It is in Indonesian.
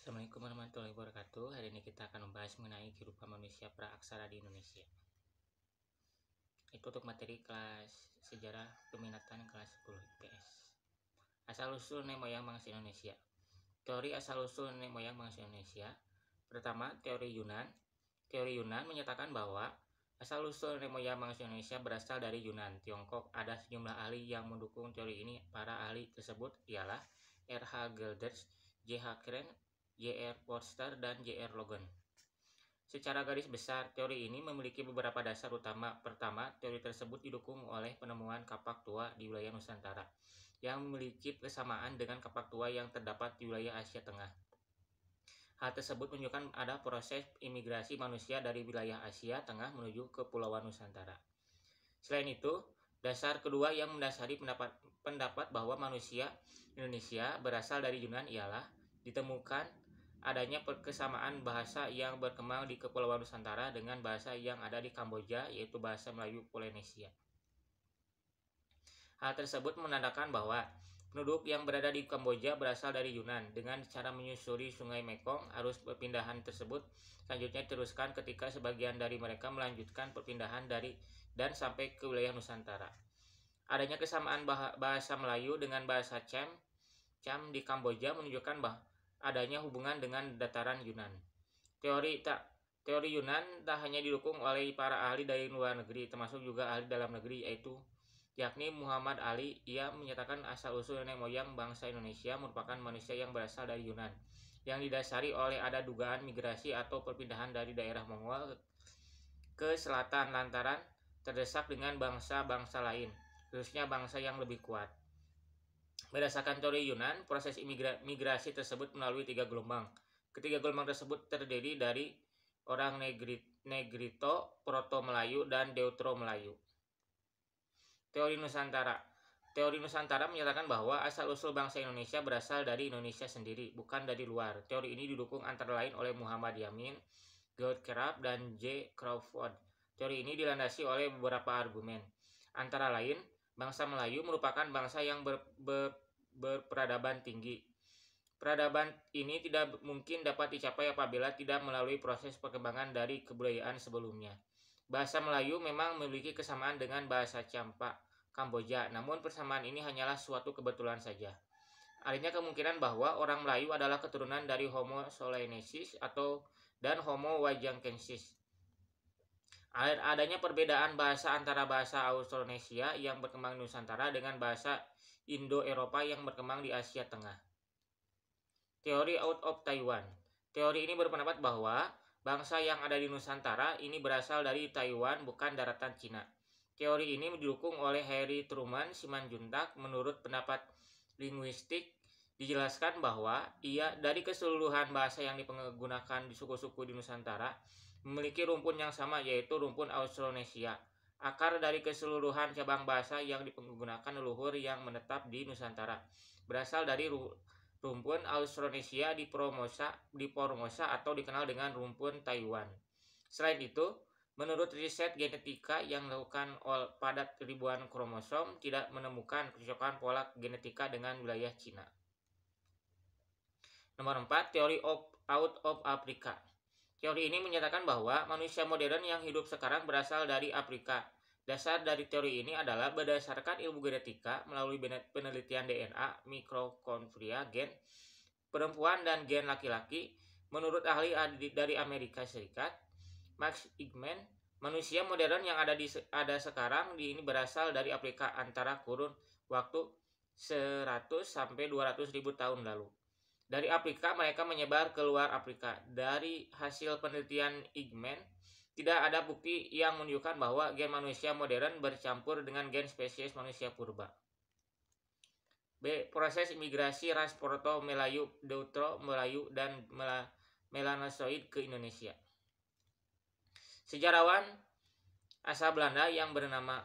Assalamualaikum warahmatullahi wabarakatuh. Hari ini kita akan membahas mengenai kehidupan manusia praaksara di Indonesia. Itu untuk materi kelas sejarah peminatan kelas 10 IPS. Asal-usul nenek moyang bangsa Indonesia. Teori asal-usul nenek moyang bangsa Indonesia. Pertama, teori Yunan. Teori Yunan menyatakan bahwa asal-usul nenek moyang bangsa Indonesia berasal dari Yunan, Tiongkok. Ada sejumlah ahli yang mendukung teori ini. Para ahli tersebut ialah R.H. Gelders, J.H. Kren, J.R. Forster, dan J.R. Logan. Secara garis besar, teori ini memiliki beberapa dasar utama. Pertama, teori tersebut didukung oleh penemuan kapak tua di wilayah Nusantara yang memiliki kesamaan dengan kapak tua yang terdapat di wilayah Asia Tengah. Hal tersebut menunjukkan ada proses imigrasi manusia dari wilayah Asia Tengah menuju ke Kepulauan Nusantara. Selain itu, dasar kedua yang mendasari pendapat bahwa manusia Indonesia berasal dari Yunan ialah ditemukan adanya kesamaan bahasa yang berkembang di Kepulauan Nusantara dengan bahasa yang ada di Kamboja, yaitu bahasa Melayu Polinesia. Hal tersebut menandakan bahwa penduduk yang berada di Kamboja berasal dari Yunan. Dengan cara menyusuri Sungai Mekong, arus perpindahan tersebut selanjutnya diteruskan ketika sebagian dari mereka melanjutkan perpindahan dan sampai ke wilayah Nusantara. Adanya kesamaan bahasa Melayu dengan bahasa Cham di Kamboja menunjukkan bahwa adanya hubungan dengan dataran Yunan. Teori Yunan tak hanya didukung oleh para ahli dari luar negeri, termasuk juga ahli dalam negeri, yakni Muhammad Ali. Ia menyatakan asal-usul nenek moyang bangsa Indonesia merupakan manusia yang berasal dari Yunan, yang didasari oleh ada dugaan migrasi atau perpindahan dari daerah Mongol ke selatan lantaran terdesak dengan bangsa-bangsa lain, khususnya bangsa yang lebih kuat. Berdasarkan teori Yunan, proses migrasi tersebut melalui 3 gelombang. Ketiga gelombang tersebut terdiri dari orang Negrito, Proto-Melayu, dan Deutero-Melayu. Teori Nusantara. Teori Nusantara menyatakan bahwa asal-usul bangsa Indonesia berasal dari Indonesia sendiri, bukan dari luar. Teori ini didukung antara lain oleh Muhammad Yamin, George Crabbe, dan J. Crawford. Teori ini dilandasi oleh beberapa argumen. Antara lain, bangsa Melayu merupakan bangsa yang berperadaban tinggi. Peradaban ini tidak mungkin dapat dicapai apabila tidak melalui proses perkembangan dari kebudayaan sebelumnya. Bahasa Melayu memang memiliki kesamaan dengan bahasa Champa Kamboja, namun persamaan ini hanyalah suatu kebetulan saja. Adanya kemungkinan bahwa orang Melayu adalah keturunan dari Homo solensis dan Homo wajangkensis. Adanya perbedaan bahasa antara bahasa Austronesia yang berkembang di Nusantara dengan bahasa Indo-Eropa yang berkembang di Asia Tengah. Teori Out of Taiwan. Teori ini berpendapat bahwa bangsa yang ada di Nusantara ini berasal dari Taiwan, bukan daratan Cina. Teori ini didukung oleh Harry Truman Simanjuntak. Menurut pendapat linguistik, dijelaskan bahwa dari keseluruhan bahasa yang digunakan di suku-suku di Nusantara memiliki rumpun yang sama, yaitu rumpun Austronesia. Akar dari keseluruhan cabang bahasa yang digunakan leluhur yang menetap di Nusantara berasal dari rumpun Austronesia di Formosa atau dikenal dengan rumpun Taiwan. Selain itu, menurut riset genetika yang dilakukan pada ribuan kromosom, tidak menemukan kecocokan pola genetika dengan wilayah Cina. Nomor 4, teori Out of Africa. Teori ini menyatakan bahwa manusia modern yang hidup sekarang berasal dari Afrika. Dasar dari teori ini adalah berdasarkan ilmu genetika melalui penelitian DNA, mitokondria, gen perempuan dan gen laki-laki. Menurut ahli dari Amerika Serikat, Max Ickman, manusia modern yang ada sekarang ini berasal dari Afrika antara kurun waktu 100 sampai 200 ribu tahun lalu. Dari Afrika mereka menyebar ke luar Afrika. Dari hasil penelitian Ickman, tidak ada bukti yang menunjukkan bahwa gen manusia modern bercampur dengan gen spesies manusia purba. B. Proses imigrasi ras Proto-Melayu, Deutero-Melayu, dan Melanosoid ke Indonesia. Sejarawan asal Belanda yang bernama